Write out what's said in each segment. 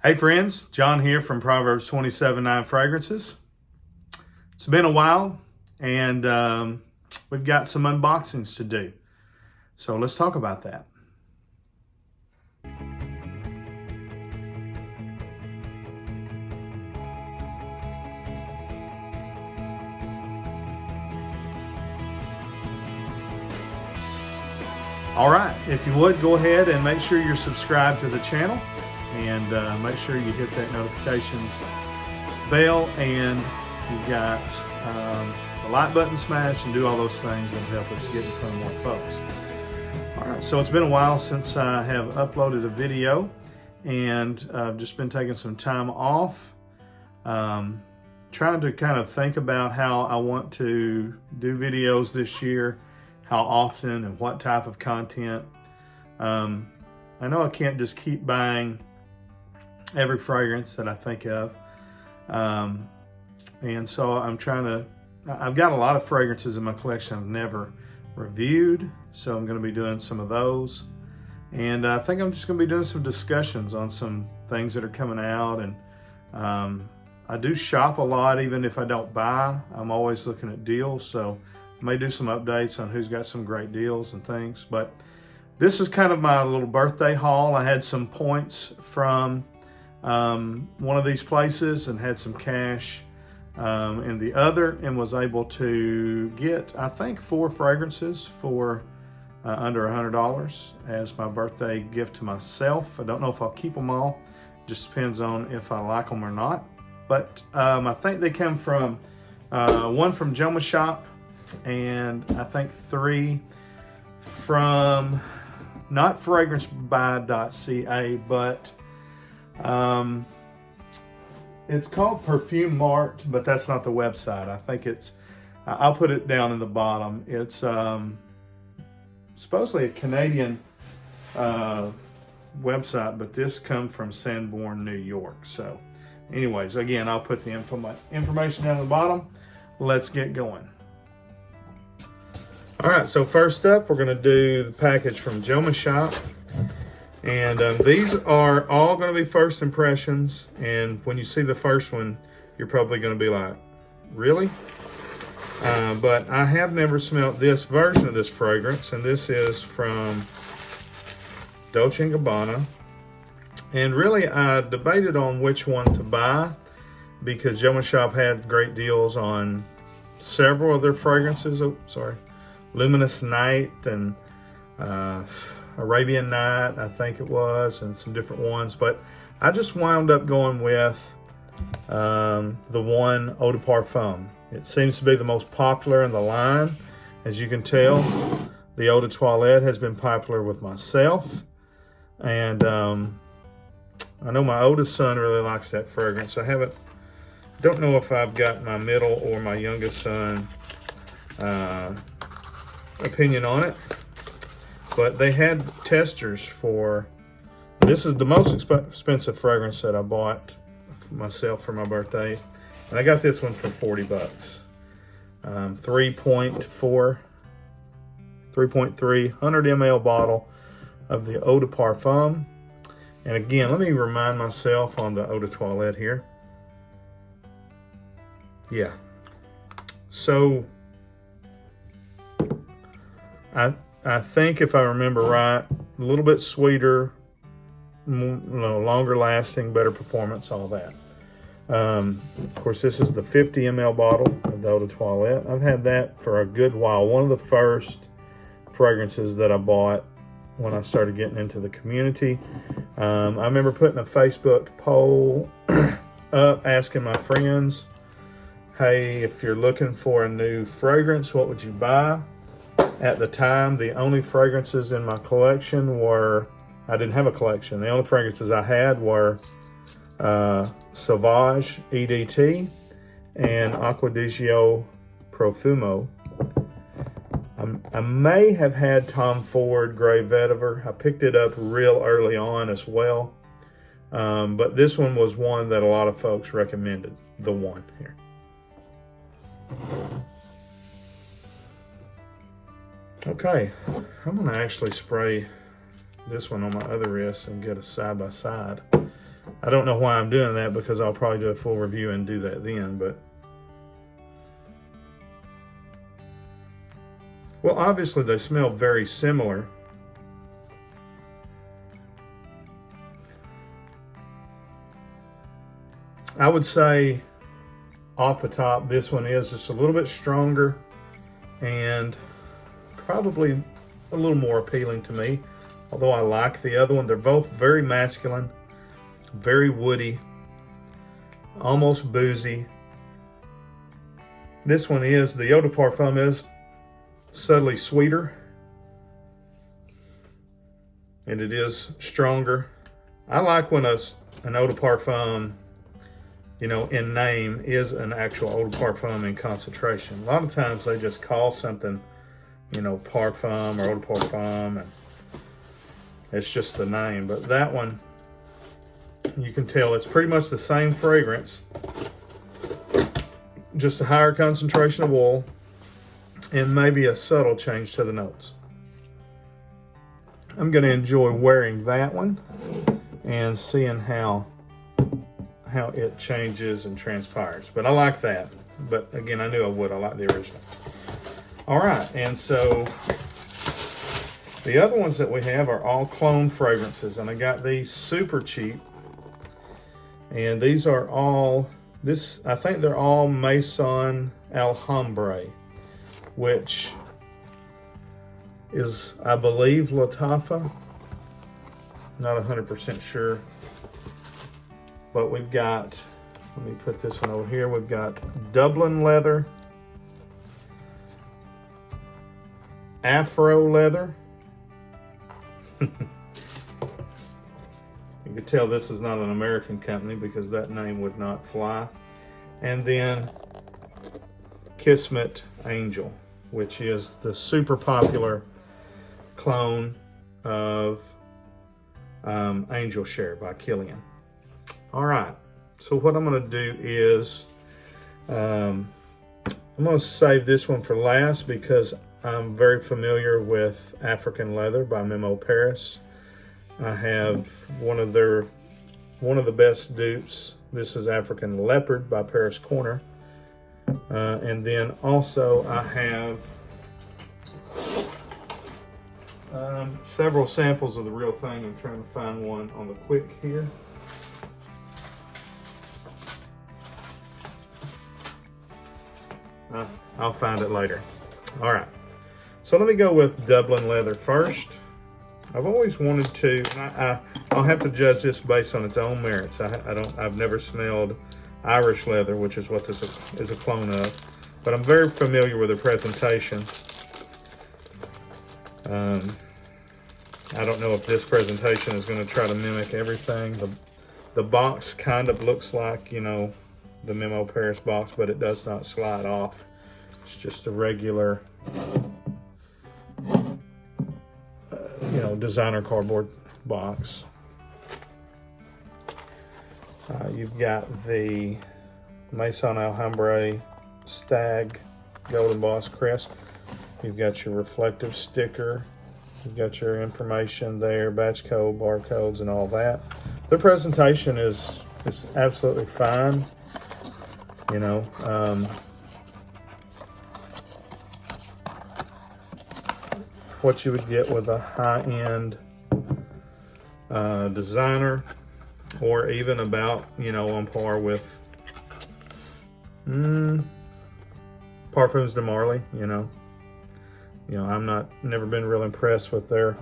Hey friends, John here from Proverbs 27:9 Fragrances. It's been a while and we've got some unboxings to do. So let's talk about that. All right, if you would, go ahead and make sure you're subscribed to the channel and make sure you hit that notifications bell and you got the like button smashed and do all those things that help us get in front of more folks. All right, so it's been a while since I have uploaded a video and I've just been taking some time off, trying to kind of think about how I want to do videos this year, how often and what type of content. I know I can't just keep buying every fragrance that I think of. And so I've got a lot of fragrances in my collection I've never reviewed. So I'm going to be doing some of those. And I think I'm just going to be doing some discussions on some things that are coming out. And I do shop a lot, even if I don't buy. I'm always looking at deals. So I may do some updates on who's got some great deals and things. But this is kind of my little birthday haul. I had some points from one of these places and had some cash in the other, and was able to get, I think, 4 fragrances for under $100 as my birthday gift to myself. I don't know if I'll keep them all. Just depends on if I like them or not. But I think they come from one from Joma Shop, and I think 3 from not fragrancebuy.ca, but it's called Perfume Mart, but that's not the website. I think it's, I'll put it down in the bottom. It's supposedly a Canadian website, but this comes from Sanborn, New York. So anyways, again, I'll put the information down at the bottom. Let's get going. All right, so first up, we're gonna do the package from Joma Shop. And these are all going to be first impressions. And when you see the first one, you're probably going to be like, really? But I have never smelled this version of this fragrance. And this is from Dolce & Gabbana. And really, I debated on which one to buy because Joma Shop had great deals on several of their fragrances. Oh, sorry. Luminous Night and Arabian Night, I think it was, and some different ones. But I just wound up going with the one Eau de Parfum. It seems to be the most popular in the line. As you can tell, the Eau de Toilette has been popular with myself. And I know my oldest son really likes that fragrance. Don't know if I've got my middle or my youngest son opinion on it. But they had testers for, this is the most expensive fragrance that I bought for myself for my birthday. And I got this one for 40 bucks. 3.3 100 ml bottle of the Eau de Parfum. And again, let me remind myself on the Eau de Toilette here. Yeah. So, I think if I remember right, a little bit sweeter, longer lasting, better performance, all that. Of course, this is the 50 ml bottle of the Eau de Toilette. I've had that for a good while. One of the first fragrances that I bought when I started getting into the community. I remember putting a Facebook poll up asking my friends, hey, if you're looking for a new fragrance, what would you buy? At the time, the only fragrances in my collection were, I didn't have a collection. The only fragrances I had were Sauvage EDT and Acqua di Gio Profumo. I may have had Tom Ford Grey Vetiver. I picked it up real early on as well. But this one was one that a lot of folks recommended, the one here. Okay, I'm gonna actually spray this one on my other wrist and get a side by side. I don't know why I'm doing that, because I'll probably do a full review and do that then, but. Well, obviously they smell very similar. I would say off the top, this one is just a little bit stronger and probably a little more appealing to me, although I like the other one. They're both very masculine, very woody, almost boozy. This one is, the eau de parfum is subtly sweeter, and it is stronger. I like when an eau de parfum, you know, in name is an actual eau de parfum in concentration. A lot of times they just call something, you know, parfum or eau de parfum, and it's just the name. But that one, you can tell it's pretty much the same fragrance, just a higher concentration of oil, and maybe a subtle change to the notes. I'm going to enjoy wearing that one and seeing how it changes and transpires. But I like that. But again, I knew I would. I like the original. All right, and so the other ones that we have are all clone fragrances, and I got these super cheap. And these are all, I think they're all Maison Al Hambra, which is, I believe, Latafa. Not 100% sure. But we've got, let me put this one over here. We've got Dublin Leather, Afro Leather. You can tell this is not an American company because that name would not fly. And then Kismet Angel, which is the super popular clone of Angel Share by Kilian. All right, so what I'm going to do is I'm going to save this one for last because I'm very familiar with African Leather by Memo Paris. I have one of the best dupes. This is African Leopard by Paris Corner. And then also I have several samples of the real thing. I'm trying to find one on the quick here. I'll find it later. All right, so let me go with Dublin Leather first. I've always wanted to, I'll have to judge this based on its own merits. I've never smelled Irish leather, which is what this is a clone of, but I'm very familiar with the presentation. I don't know if this presentation is going to try to mimic everything. The box kind of looks like, you know, the Memo Paris box, but it does not slide off. It's just a regular, you know, designer cardboard box. You've got the Maison Al Hambra Stag Golden Boss Crest. You've got your reflective sticker. You've got your information there, batch code, barcodes, and all that. The presentation is absolutely fine. You know, what you would get with a high-end designer, or even about, you know, on par with Parfums de Marly. You know, never been real impressed with their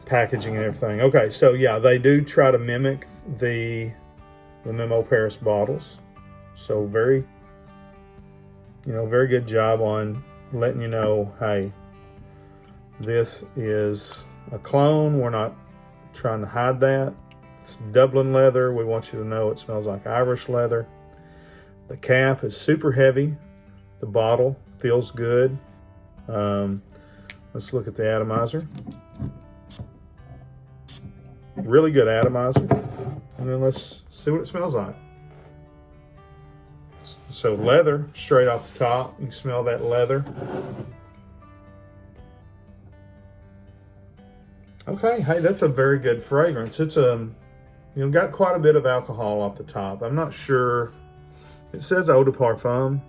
packaging and everything. Okay, so yeah, they do try to mimic the Memo Paris bottles. So very good job on letting you know, hey, this is a clone. We're not trying to hide that. It's Dublin Leather. We want you to know it smells like Irish leather. The cap is super heavy. The bottle feels good. Let's look at the atomizer. Really good atomizer. And then let's see what it smells like. So leather, straight off the top. You can smell that leather. Okay, hey, that's a very good fragrance. It's got quite a bit of alcohol off the top. I'm not sure. It says eau de parfum,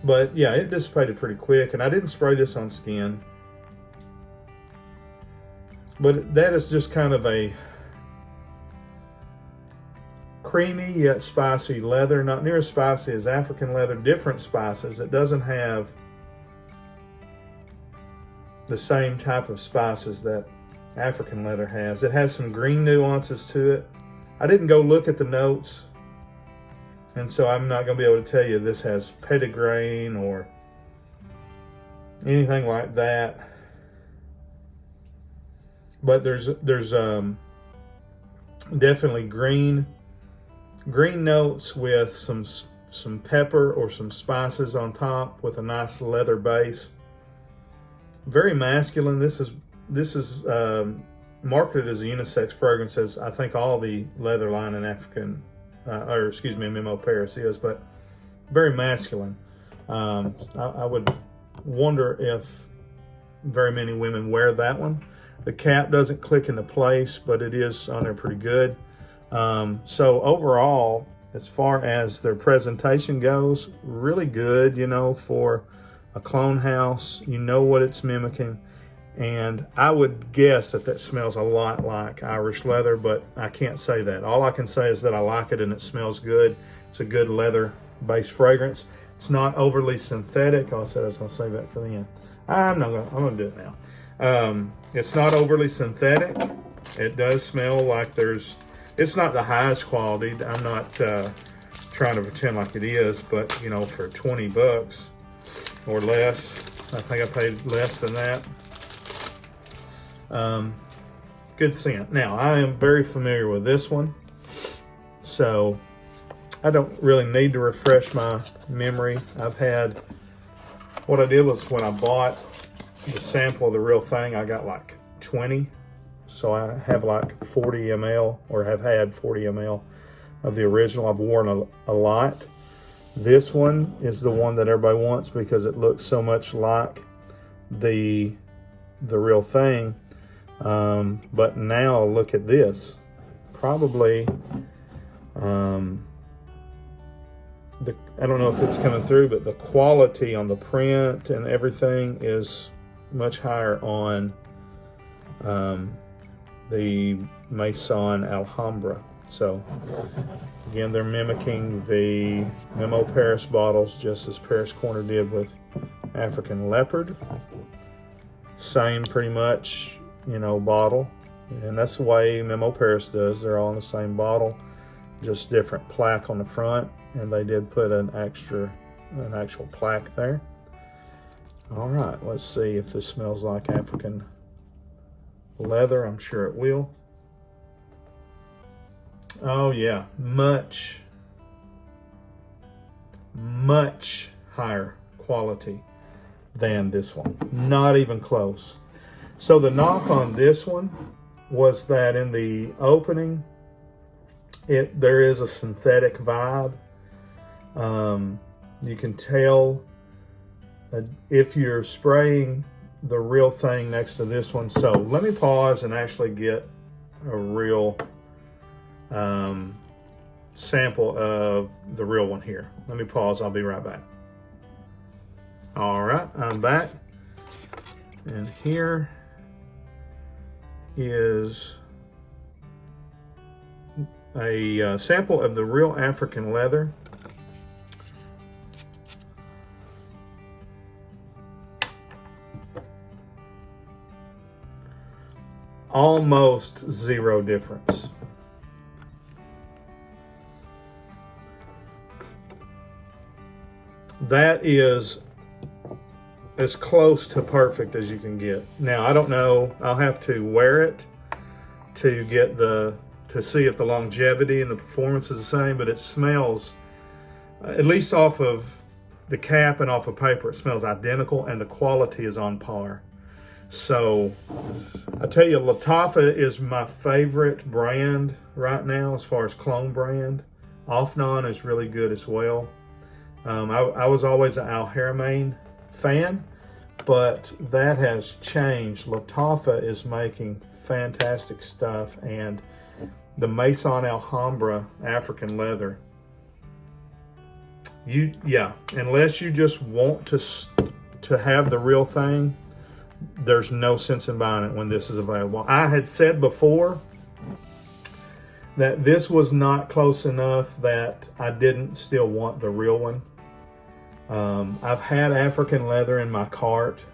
but yeah, it dissipated pretty quick. And I didn't spray this on skin, but that is just kind of a creamy yet spicy leather. Not near as spicy as African leather. Different spices. It doesn't have the same type of spices that African leather has. It has some green nuances to it. I didn't go look at the notes, and so I'm not going to be able to tell you this has petitgrain or anything like that. But there's definitely green notes with some pepper or some spices on top with a nice leather base. Very masculine. This is marketed as a unisex fragrance, as I think all the leather line in Memo Paris is, but very masculine. I would wonder if very many women wear that one. The cap doesn't click into place, but it is on there pretty good. So overall, as far as their presentation goes, really good, for a clone house. You know what it's mimicking. And I would guess that smells a lot like Irish leather, but I can't say that. All I can say is that I like it and it smells good. It's a good leather-based fragrance. It's not overly synthetic. I said I was going to save that for the end. I'm going to do it now. It's not overly synthetic. It does smell like it's not the highest quality. I'm not trying to pretend like it is, but for $20 or less, I think I paid less than that. Good scent. Now, I am very familiar with this one, so I don't really need to refresh my memory. What I did was when I bought the sample of the real thing, I got like 20. So I have like 40 ml, or have had 40 ml of the original. I've worn a lot. This one is the one that everybody wants because it looks so much like the real thing. But now look at this. Probably, I don't know if it's coming through, but the quality on the print and everything is much higher on the Maison Al Hambra. So again, they're mimicking the Memo Paris bottles, just as Paris Corner did with African Leopard. Same pretty much, bottle. And that's the way Memo Paris does. They're all in the same bottle, just different plaque on the front. And they did put an actual plaque there. All right, let's see if this smells like African leather. I'm sure it will. Oh yeah, much higher quality than this one. Not even close. So the knock on this one was that in the opening, there is a synthetic vibe. You can tell if you're spraying the real thing next to this one. So let me pause and actually get a real sample of the real one here. Let me pause. I'll be right back. All right, I'm back. And here is a sample of the real African leather. Almost zero difference. That is as close to perfect as you can get. Now, I don't know, I'll have to wear it to get to see if the longevity and the performance is the same, but it smells, at least off of the cap and off of paper, it smells identical, and the quality is on par. So I tell you, Lattafa is my favorite brand right now as far as clone brand. Offnon is really good as well. I was always an Al Haramain fan. but that has changed. Latafa is making fantastic stuff, and the Maison Al Hambra African leather. Unless you just want to have the real thing, there's no sense in buying it when this is available. I had said before that this was not close enough that I didn't still want the real one. I've had African leather in my cart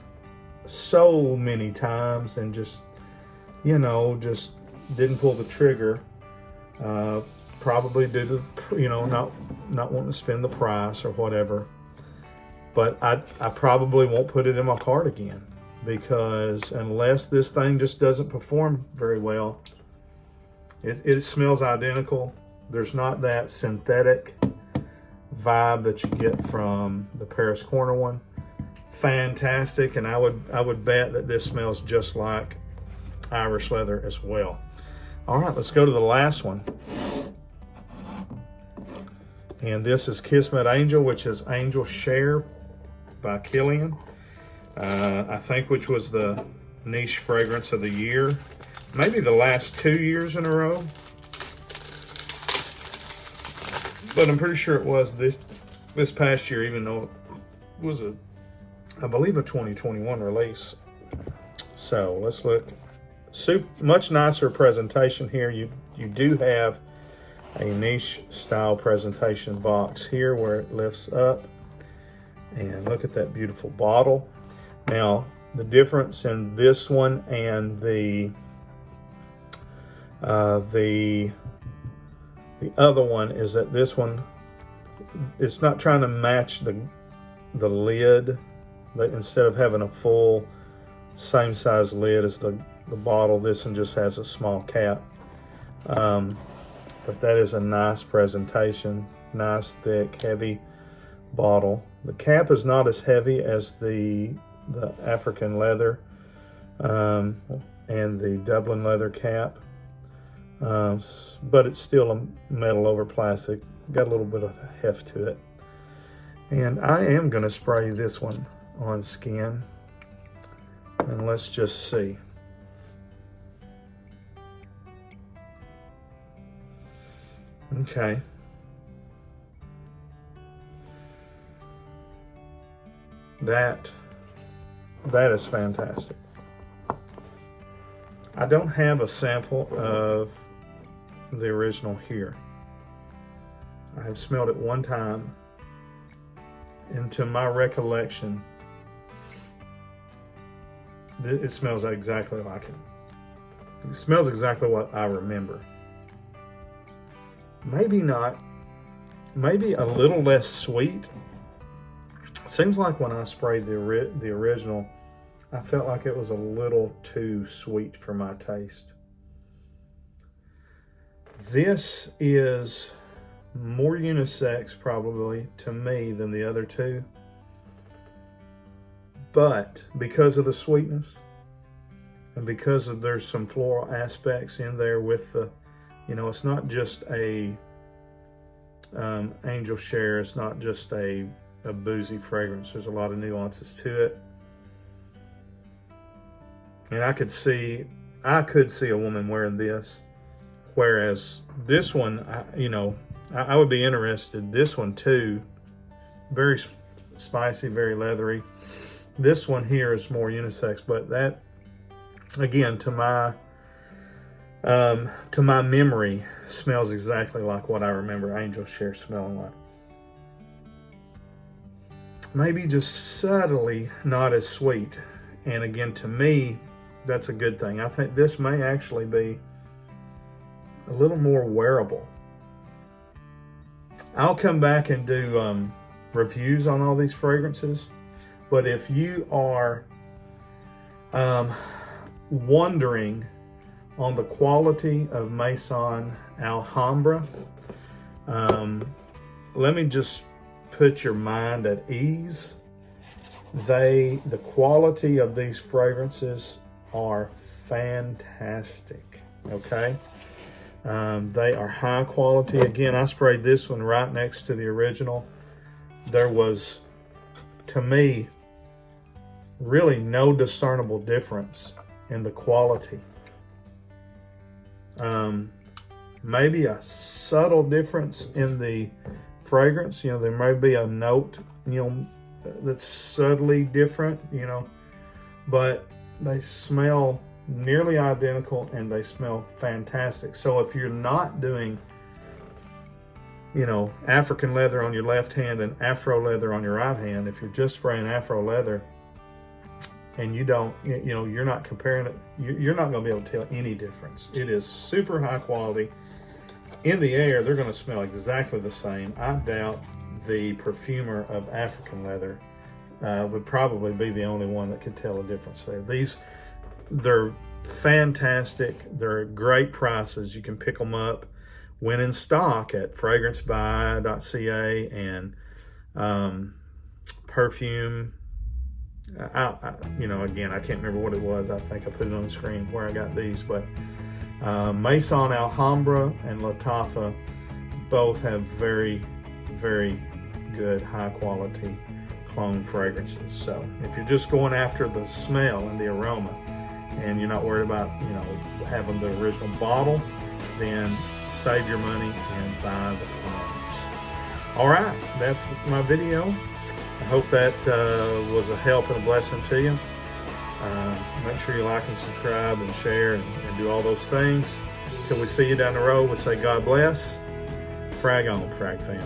so many times and just didn't pull the trigger. Probably due to, not wanting to spend the price or whatever. But I probably won't put it in my cart again, because unless this thing just doesn't perform very well, it smells identical. There's not that synthetic vibe that you get from the Paris Corner one. Fantastic, and I would bet that this smells just like Irish leather as well. All right, let's go to the last one. And this is Kismet Angel, which is Angel Share by Kilian. I think which was the niche fragrance of the year. Maybe the last 2 years in a row. But I'm pretty sure it was this past year, even though it was I believe a 2021 release. So let's look. Much nicer presentation here. You do have a niche style presentation box here where it lifts up, and look at that beautiful bottle. Now the difference in this one and the other one is that this one, it's not trying to match the lid. Instead of having a full same size lid as the bottle, this one just has a small cap. But that is a nice presentation, nice thick heavy bottle. The cap is not as heavy as the African leather and the Dublin leather cap, but it's still a metal over plastic. Got a little bit of heft to it. And I am going to spray this one on skin, and let's just see. Okay. That is fantastic. I don't have a sample of the original here. I have smelled it one time, and to my recollection, it smells exactly like it. It smells exactly what I remember. Maybe not, maybe a little less sweet. Seems like when I sprayed the original, I felt like it was a little too sweet for my taste. This is more unisex probably to me than the other two. But because of the sweetness and because there's some floral aspects in there with the, it's not just a Angel Share. It's not just a boozy fragrance. There's a lot of nuances to it. And I could see a woman wearing this. Whereas this one, I would be interested. This one too, very spicy, very leathery. This one here is more unisex, but that, again, to my memory, smells exactly like what I remember Angel Share smelling like. Maybe just subtly not as sweet. And again, to me, that's a good thing. I think this may actually be a little more wearable. I'll come back and do reviews on all these fragrances. But if you are wondering on the quality of Maison Al Hambra, let me just put your mind at ease. The quality of these fragrances are fantastic, okay? They are high quality. Again, I sprayed this one right next to the original. There was, to me, really no discernible difference in the quality. Maybe a subtle difference in the fragrance. You know, there may be a note, you know, that's subtly different, you know, but they smell nearly identical and they smell fantastic. So if you're not doing, you know, African leather on your left hand and Afro leather on your right hand, if you're just spraying Afro leather and you don't, you know, you're not comparing it, you're not going to be able to tell any difference. It is super high quality. In the air, they're going to smell exactly the same. I doubt the perfumer of African leather would probably be the only one that could tell a difference there. They're fantastic. They're great prices. You can pick them up when in stock at fragrancebuy.ca and perfume. You know, again, I can't remember what it was. I think I put it on the screen where I got these, but Maison Al Hambra and Latafa both have very, very good high quality clone fragrances. So if you're just going after the smell and the aroma and you're not worried about, you know, having the original bottle, then save your money and buy the clones. All right, that's my video. I hope that was a help and a blessing to you. Make sure you like and subscribe and share and do all those things. Till we see you down the road, we say God bless. Frag on, Frag fam.